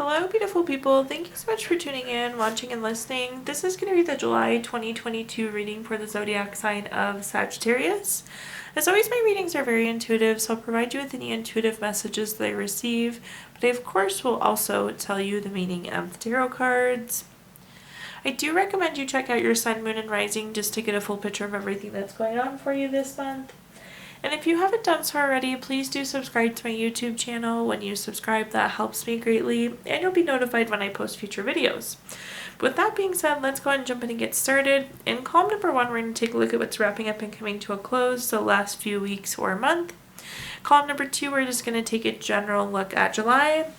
Hello, beautiful people. Thank you so much for tuning in, watching, and listening. This is going to be the July 2022 reading for the zodiac sign of Sagittarius. As always, my readings are very intuitive, so I'll provide you with any intuitive messages that I receive, but I, of course, will also tell you the meaning of the tarot cards. I do recommend you check out your sun, moon, and rising just to get a full picture of everything that's going on for you this month. And if you haven't done so already, please do subscribe to my YouTube channel. When you subscribe, that helps me greatly, and you'll be notified when I post future videos. But with that being said, let's go ahead and jump in and get started. In column number 1, we're going to take a look at what's wrapping up and coming to a close, so last few weeks or month. Column number 2, we're just going to take a general look at July.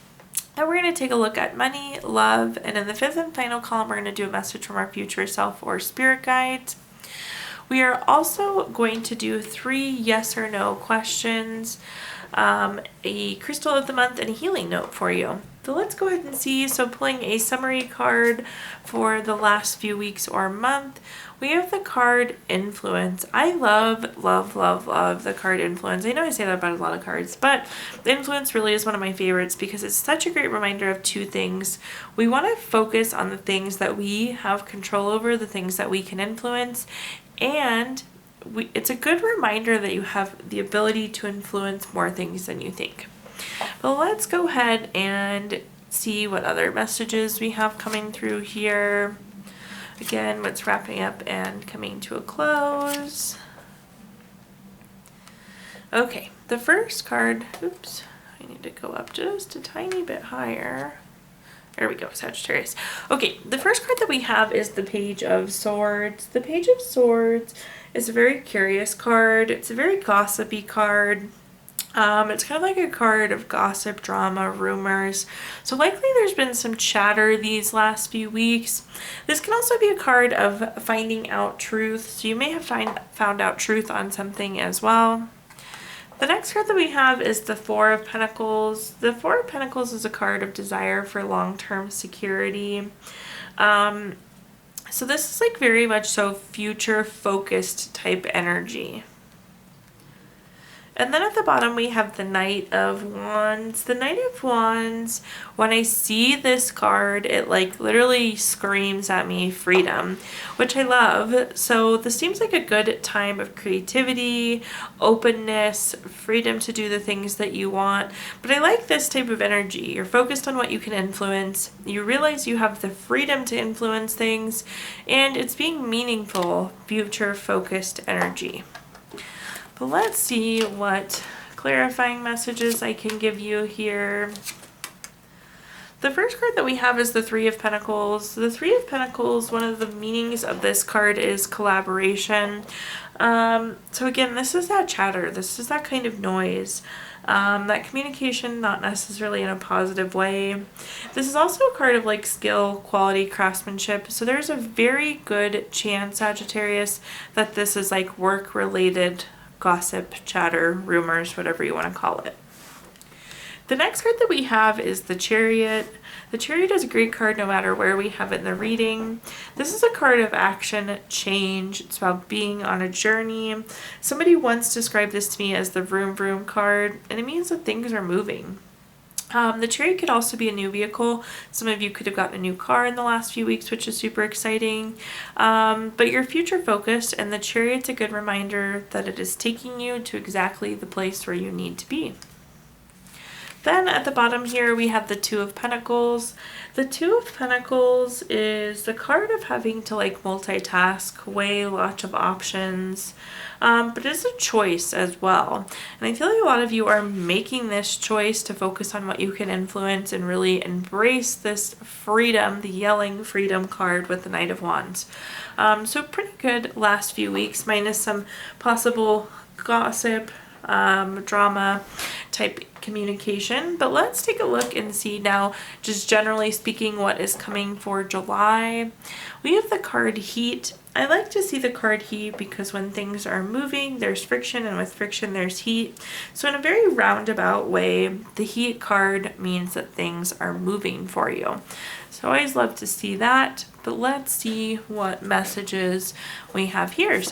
And we're going to take a look at money, love, and in the 5th and final column, we're going to do a message from our future self or spirit guides. We are also going to do 3 yes or no questions, a crystal of the month, and a healing note for you. So let's go ahead and see. So pulling a summary card for the last few weeks or month, we have the card Influence. I love the card Influence. I know I say that about a lot of cards, but Influence really is one of my favorites because it's such a great reminder of 2 things. We want to focus on the things that we have control over, the things that we can influence, and it's a good reminder that you have the ability to influence more things than you think. But let's go ahead and see what other messages we have coming through here. Again, what's wrapping up and coming to a close. Okay, the first card, oops, I need to go up just a tiny bit higher. There we go, Sagittarius. Okay, the first card that we have is the Page of Swords. The Page of Swords is a very curious card. It's a very gossipy card. It's kind of like a card of gossip, drama, rumors. So likely there's been some chatter these last few weeks. This can also be a card of finding out truth. So you may have found out truth on something as well. The next card that we have is the Four of Pentacles. The Four of Pentacles is a card of desire for long-term security. So this is like very much so future-focused type energy. And then at the bottom we have the Knight of Wands. The Knight of Wands, when I see this card, it like literally screams at me freedom, which I love. So this seems like a good time of creativity, openness, freedom to do the things that you want. But I like this type of energy. You're focused on what you can influence. You realize you have the freedom to influence things, and it's being meaningful, future-focused energy. But let's see what clarifying messages I can give you here. The first card that we have is the Three of Pentacles. The Three of Pentacles, one of the meanings of this card is collaboration. So again, this is that chatter. This is that kind of noise. That communication, not necessarily in a positive way. This is also a card of like skill, quality, craftsmanship. So there's a very good chance, Sagittarius, that this is like work-related gossip, chatter, rumors, whatever you want to call it. The next card that we have is the Chariot. The Chariot is a great card no matter where we have it in the reading. This is a card of action, change. It's about being on a journey. Somebody once described this to me as the vroom vroom card, and it means that things are moving. The Chariot could also be a new vehicle. Some of you could have gotten a new car in the last few weeks, which is super exciting. But you're future focused, and the Chariot's a good reminder that it is taking you to exactly the place where you need to be. Then at the bottom here, we have the Two of Pentacles. The Two of Pentacles is the card of having to like multitask, weigh lots of options, but it is a choice as well. And I feel like a lot of you are making this choice to focus on what you can influence and really embrace this freedom, the yelling freedom card with the Knight of Wands. So pretty good last few weeks, minus some possible gossip, drama type communication. But let's take a look and see now, just generally speaking, what is coming for July. We have the card Heat. I like to see the card Heat because when things are moving, there's friction, and with friction, there's heat. So in a very roundabout way, the Heat card means that things are moving for you. So I always love to see that. But let's see what messages we have here,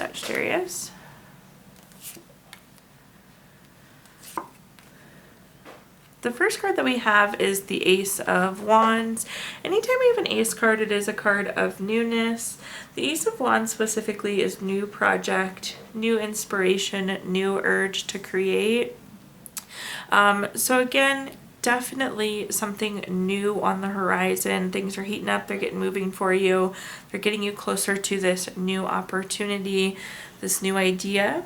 The first card that we have is the Ace of Wands. Anytime we have an Ace card, it is a card of newness. The Ace of Wands specifically is new project, new inspiration, new urge to create. So again, definitely something new on the horizon. Things are heating up, they're getting moving for you. They're getting you closer to this new opportunity, this new idea.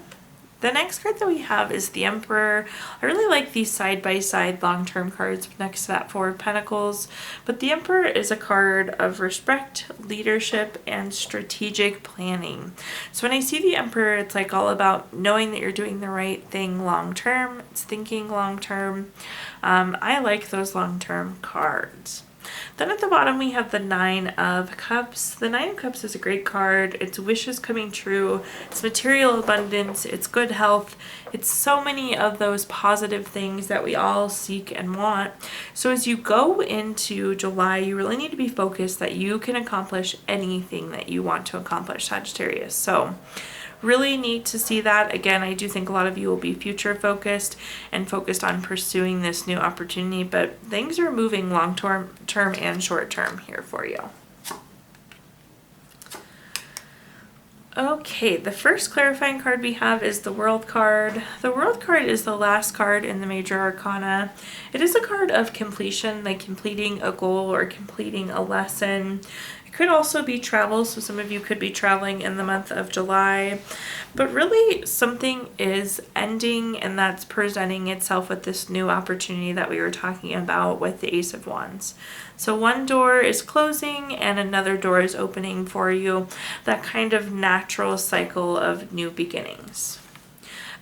The next card that we have is the Emperor. I really like these side-by-side long-term cards next to that Four of Pentacles, but the Emperor is a card of respect, leadership, and strategic planning. So when I see the Emperor, it's like all about knowing that you're doing the right thing long-term. It's thinking long-term. I like those long-term cards. Then at the bottom we have the Nine of Cups. The Nine of Cups is a great card. It's wishes coming true. It's material abundance. It's good health. It's so many of those positive things that we all seek and want. So as you go into July, you really need to be focused that you can accomplish anything that you want to accomplish, Sagittarius. So really neat to see that. Again, I do think a lot of you will be future focused and focused on pursuing this new opportunity, but things are moving long term and short term here for you. Okay, the first clarifying card we have is the World card. The World card is the last card in the Major Arcana. It is a card of completion, like completing a goal or completing a lesson. Could also be travel, so some of you could be traveling in the month of July, but really something is ending and that's presenting itself with this new opportunity that we were talking about with the Ace of Wands. So one door is closing and another door is opening for you, that kind of natural cycle of new beginnings.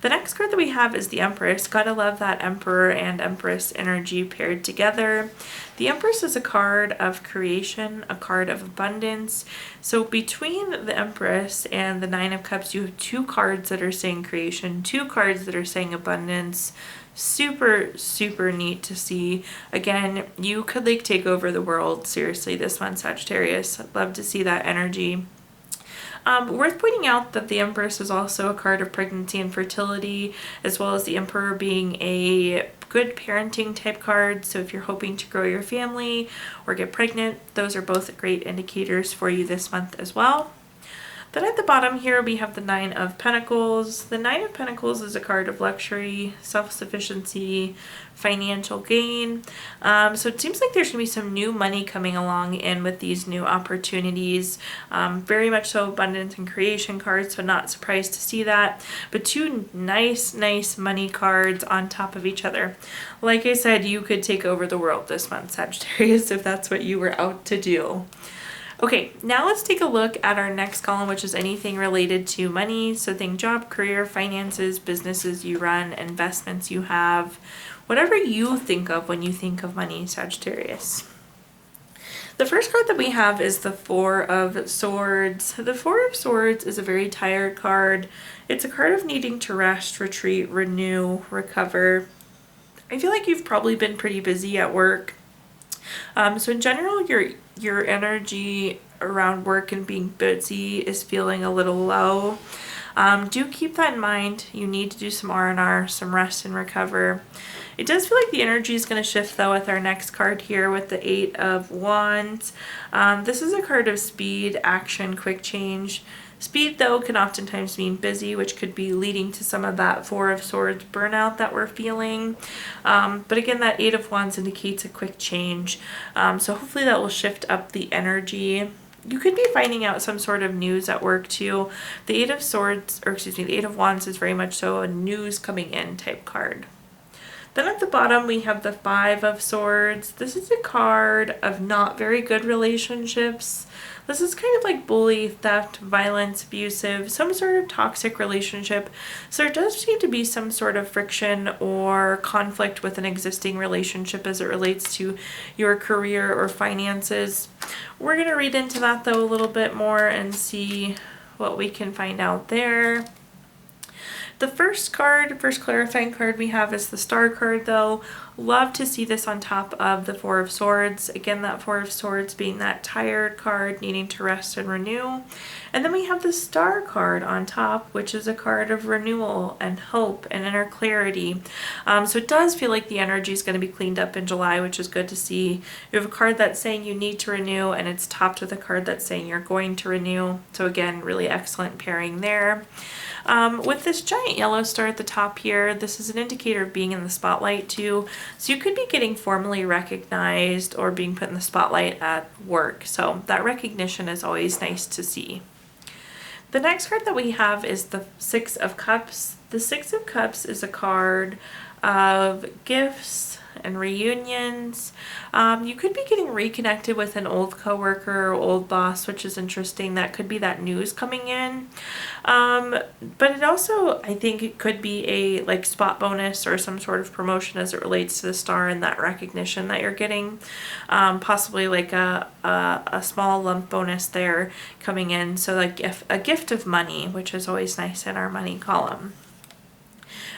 The next card that we have is the Empress. Gotta love that Emperor and Empress energy paired together. The Empress is a card of creation, a card of abundance. So between the Empress and the Nine of Cups, you have two cards that are saying creation, two cards that are saying abundance. Super, super neat to see. Again, you could like take over the world, seriously, this month, Sagittarius. I'd love to see that energy. Worth pointing out that the Empress is also a card of pregnancy and fertility, as well as the Emperor being a good parenting type card. So if you're hoping to grow your family or get pregnant, those are both great indicators for you this month as well. Then at the bottom here we have the Nine of Pentacles. The Nine of Pentacles is a card of luxury, self-sufficiency, financial gain. So it seems like there's going to be some new money coming along in with these new opportunities. Very much so abundance and creation cards, so not surprised to see that. But two nice money cards on top of each other. Like I said, you could take over the world this month, Sagittarius, if that's what you were out to do. Okay, now let's take a look at our next column, which is anything related to money. So think job, career, finances, businesses you run, investments you have, whatever you think of when you think of money, Sagittarius. The first card that we have is the Four of Swords. The Four of Swords is a very tired card. It's a card of needing to rest, retreat, renew, recover. I feel like you've probably been pretty busy at work. So in general, your energy around work and being busy is feeling a little low. Do keep that in mind. You need to do some R&R, some rest and recover. It does feel like the energy is going to shift though with our next card here with the Eight of Wands. This is a card of speed, action, quick change. Speed, though, can oftentimes mean busy, which could be leading to some of that Four of Swords burnout that we're feeling. But again, that Eight of Wands indicates a quick change. So hopefully that will shift up the energy. You could be finding out some sort of news at work too. The Eight of Swords, or excuse me, the Eight of Wands is very much so a news coming in type card. Then at the bottom, we have the Five of Swords. This is a card of not very good relationships. This is kind of like bully, theft, violence, abusive, some sort of toxic relationship. So there does seem to be some sort of friction or conflict with an existing relationship as it relates to your career or finances. We're going to read into that though a little bit more and see what we can find out there. The first clarifying card we have is the Star card though. Love to see this on top of the Four of Swords. Again, that Four of Swords being that tired card, needing to rest and renew. And then we have the Star card on top, which is a card of renewal and hope and inner clarity. So it does feel like the energy is going to be cleaned up in July, which is good to see. You have a card that's saying you need to renew, and it's topped with a card that's saying you're going to renew. So again, really excellent pairing there. With this giant yellow star at the top here, this is an indicator of being in the spotlight too. So you could be getting formally recognized or being put in the spotlight at work. So that recognition is always nice to see. The next card that we have is the Six of Cups. The Six of Cups is a card of gifts and reunions. You could be getting reconnected with an old coworker or old boss, which is interesting. That could be that news coming in. But it also, I think it could be a like spot bonus or some sort of promotion as it relates to the star and that recognition that you're getting. Possibly like a small lump bonus there coming in. So like a gift of money, which is always nice in our money column.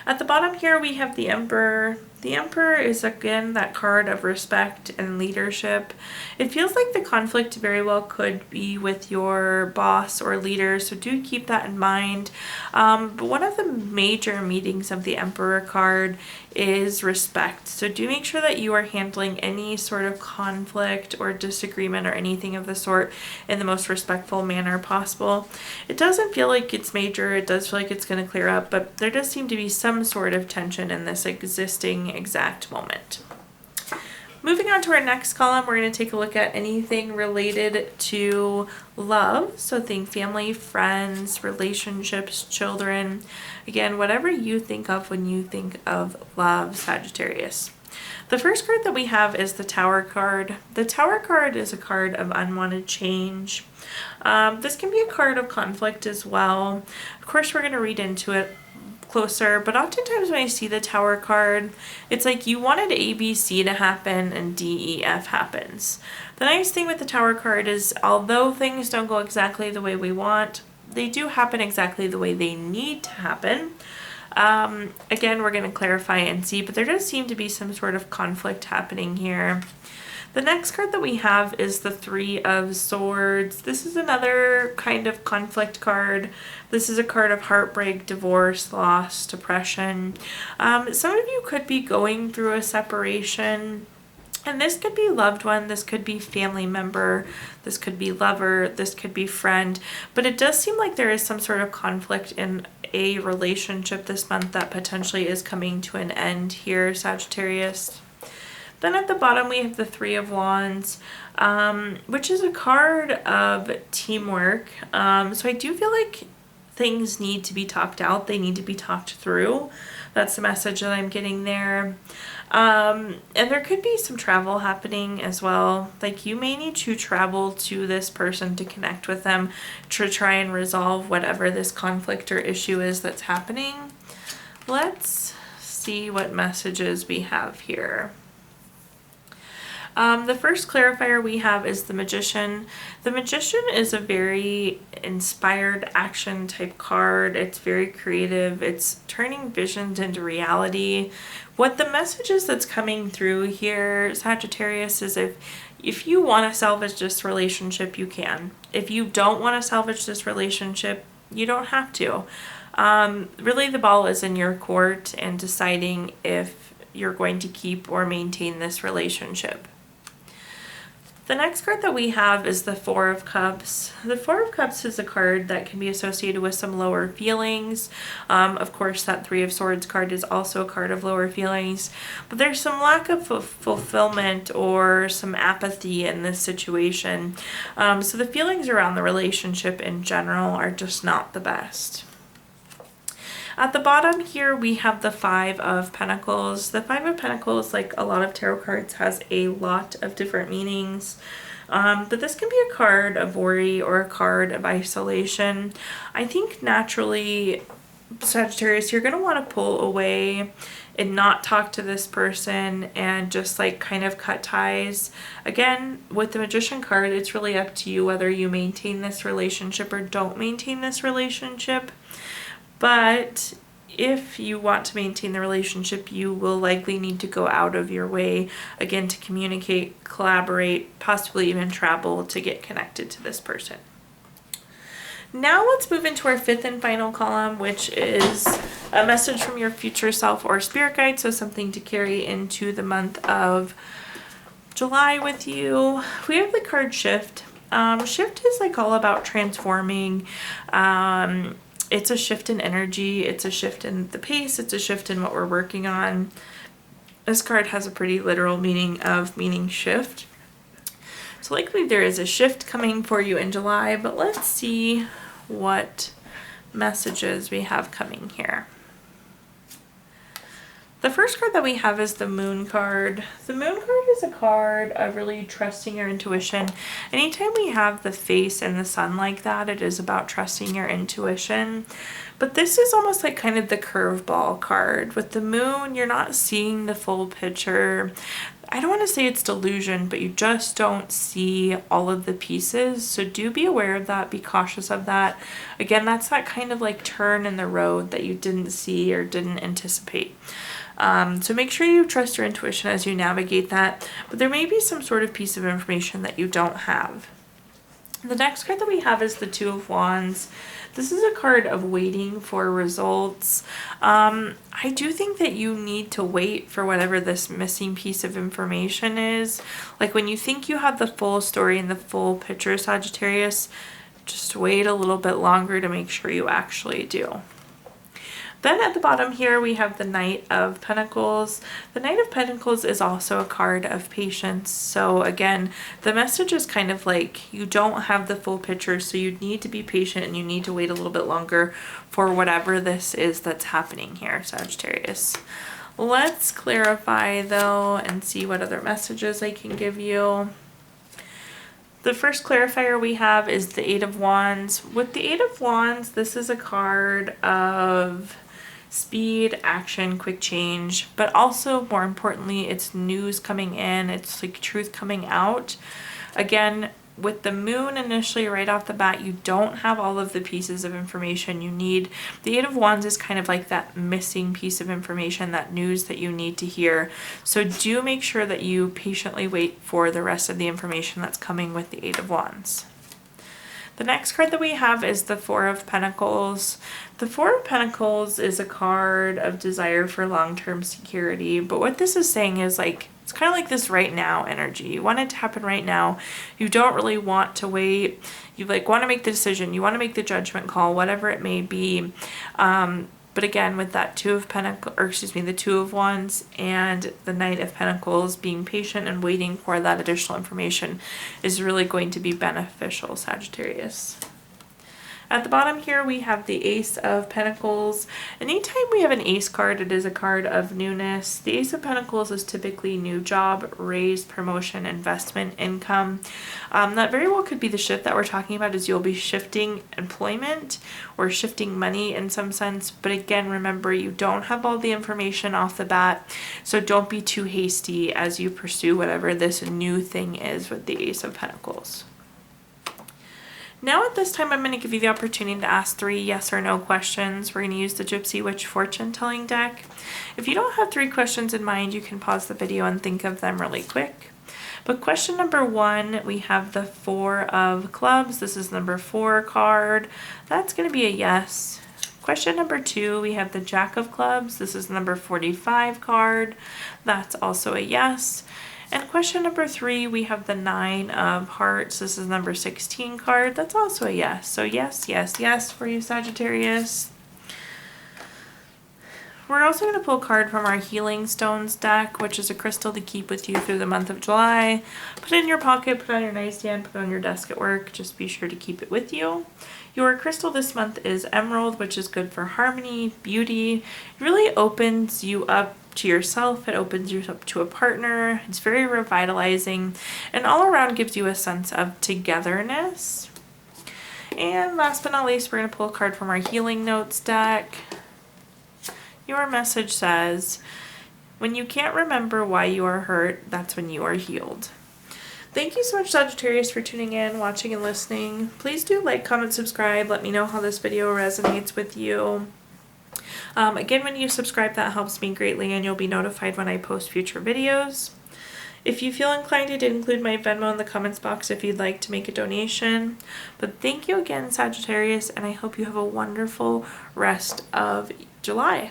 At the bottom here, we have the Emperor. The Emperor is, again, that card of respect and leadership. It feels like the conflict very well could be with your boss or leader, so do keep that in mind. But one of the major meanings of the Emperor card is respect. So do make sure that you are handling any sort of conflict or disagreement or anything of the sort in the most respectful manner possible. It doesn't feel like it's major. It does feel like it's going to clear up, but there does seem to be some sort of tension in this existing exact moment. Moving on to our next column, we're going to take a look at anything related to love. So think family, friends, relationships, children. Again, whatever you think of when you think of love, Sagittarius. The first card that we have is the Tower card. The Tower card is a card of unwanted change. This can be a card of conflict as well. Of course, we're going to read into it closer, but oftentimes when I see the Tower card, it's like you wanted ABC to happen and DEF happens. The nice thing with the Tower card is although things don't go exactly the way we want, they do happen exactly the way they need to happen. Again, we're going to clarify and see, but there does seem to be some sort of conflict happening here. The next card that we have is the Three of Swords. This is another kind of conflict card. This is a card of heartbreak, divorce, loss, depression. Some of you could be going through a separation. And this could be loved one, this could be family member, this could be lover, this could be friend. But it does seem like there is some sort of conflict in a relationship this month that potentially is coming to an end here, Sagittarius. Then at the bottom we have the Three of Wands, which is a card of teamwork. So I do feel like things need to be talked out. They need to be talked through. That's the message that I'm getting there. And there could be some travel happening as well. Like you may need to travel to this person to connect with them to try and resolve whatever this conflict or issue is that's happening. Let's see what messages we have here. The first clarifier we have is the Magician. The Magician is a very inspired action type card. It's very creative. It's turning visions into reality. What the message is that's coming through here, Sagittarius, is if you want to salvage this relationship, you can. If you don't want to salvage this relationship, you don't have to. Really, the ball is in your court and deciding if you're going to keep or maintain this relationship. The next card that we have is the Four of Cups. The Four of Cups is a card that can be associated with some lower feelings. Of course, that Three of Swords card is also a card of lower feelings. But there's some lack of fulfillment or some apathy in this situation. So the feelings around the relationship in general are just not the best. At the bottom here, we have the Five of Pentacles. The Five of Pentacles, like a lot of tarot cards, has a lot of different meanings. But this can be a card of worry or a card of isolation. I think naturally, Sagittarius, you're going to want to pull away and not talk to this person and just like kind of cut ties. Again, with the Magician card, it's really up to you whether you maintain this relationship or don't maintain this relationship. But if you want to maintain the relationship, you will likely need to go out of your way, again, to communicate, collaborate, possibly even travel to get connected to this person. Now let's move into our fifth and final column, which is a message from your future self or spirit guide, so something to carry into the month of July with you. We have the card Shift. Shift is like all about transforming. It's a shift in energy. It's a shift in the pace. It's a shift in what we're working on. This card has a pretty literal meaning of meaning shift. So likely there is a shift coming for you in July, but let's see what messages we have coming here. The first card that we have is the Moon card. The Moon card is a card of really trusting your intuition. Anytime we have the face and the sun like that, it is about trusting your intuition. But this is almost like kind of the curveball card. With the Moon, you're not seeing the full picture. I don't want to say it's delusion, but you just don't see all of the pieces. So do be aware of that. Be cautious of that. Again, that's that kind of like turn in the road that you didn't see or didn't anticipate. So make sure you trust your intuition as you navigate that. But there may be some sort of piece of information that you don't have. The next card that we have is the Two of Wands. This is a card of waiting for results. I do think that you need to wait for whatever this missing piece of information is. Like when you think you have the full story and the full picture, Sagittarius, just wait a little bit longer to make sure you actually do. Then at the bottom here, we have the Knight of Pentacles. The Knight of Pentacles is also a card of patience. So again, the message is kind of like you don't have the full picture, so you need to be patient and you need to wait a little bit longer for whatever this is that's happening here, Sagittarius. Let's clarify though and see what other messages I can give you. The first clarifier we have is the Eight of Wands. With the Eight of Wands, this is a card of speed, action, quick change, but also more importantly, it's news coming in. It's like truth coming out. Again, with the Moon initially right off the bat, you don't have all of the pieces of information you need. The Eight of Wands is kind of like that missing piece of information, that news that you need to hear. So do make sure that you patiently wait for the rest of the information that's coming with the Eight of Wands. The next card that we have is the Four of Pentacles. The Four of Pentacles is a card of desire for long-term security, but what this is saying is like, it's kind of like this right now energy. You want it to happen right now. You don't really want to wait. You like want to make the decision. You want to make the judgment call, whatever it may be. But again, with that Two of Pentacles, or excuse me, the Two of Wands and the Knight of Pentacles, being patient and waiting for that additional information is really going to be beneficial, Sagittarius. At the bottom here, we have the Ace of Pentacles. Anytime we have an Ace card, it is a card of newness. The Ace of Pentacles is typically new job, raise, promotion, investment, income. That very well could be the shift that we're talking about, is you'll be shifting employment or shifting money in some sense. But again, remember, you don't have all the information off the bat, so don't be too hasty as you pursue whatever this new thing is with the Ace of Pentacles. Now at this time, I'm going to give you the opportunity to ask 3 yes or no questions. We're going to use the Gypsy Witch fortune telling deck. If you don't have 3 questions in mind, you can pause the video and think of them really quick. But question number 1, we have the Four of Clubs. This is number 4 card. That's going to be a yes. Question number 2, we have the Jack of Clubs. This is number 45 card. That's also a yes. And question number 3, we have the Nine of Hearts. This is number 16 card. That's also a yes. So yes, yes, yes for you, Sagittarius. We're also going to pull a card from our Healing Stones deck, which is a crystal to keep with you through the month of July. Put it in your pocket, put it on your nightstand, put it on your desk at work. Just be sure to keep it with you. Your crystal this month is Emerald, which is good for harmony, beauty. It really opens you up to yourself. It opens you up to a partner. It's very revitalizing and all around gives you a sense of togetherness. And last but not least, we're going to pull a card from our Healing Notes deck. Your message says, when you can't remember why you are hurt, that's when you are healed. Thank you so much, Sagittarius, for tuning in, watching, and listening. Please do like, comment, subscribe. Let me know how this video resonates with you. Again, when you subscribe, that helps me greatly, and you'll be notified when I post future videos. If you feel inclined, I did include my Venmo in the comments box if you'd like to make a donation. But thank you again, Sagittarius, and I hope you have a wonderful rest of July.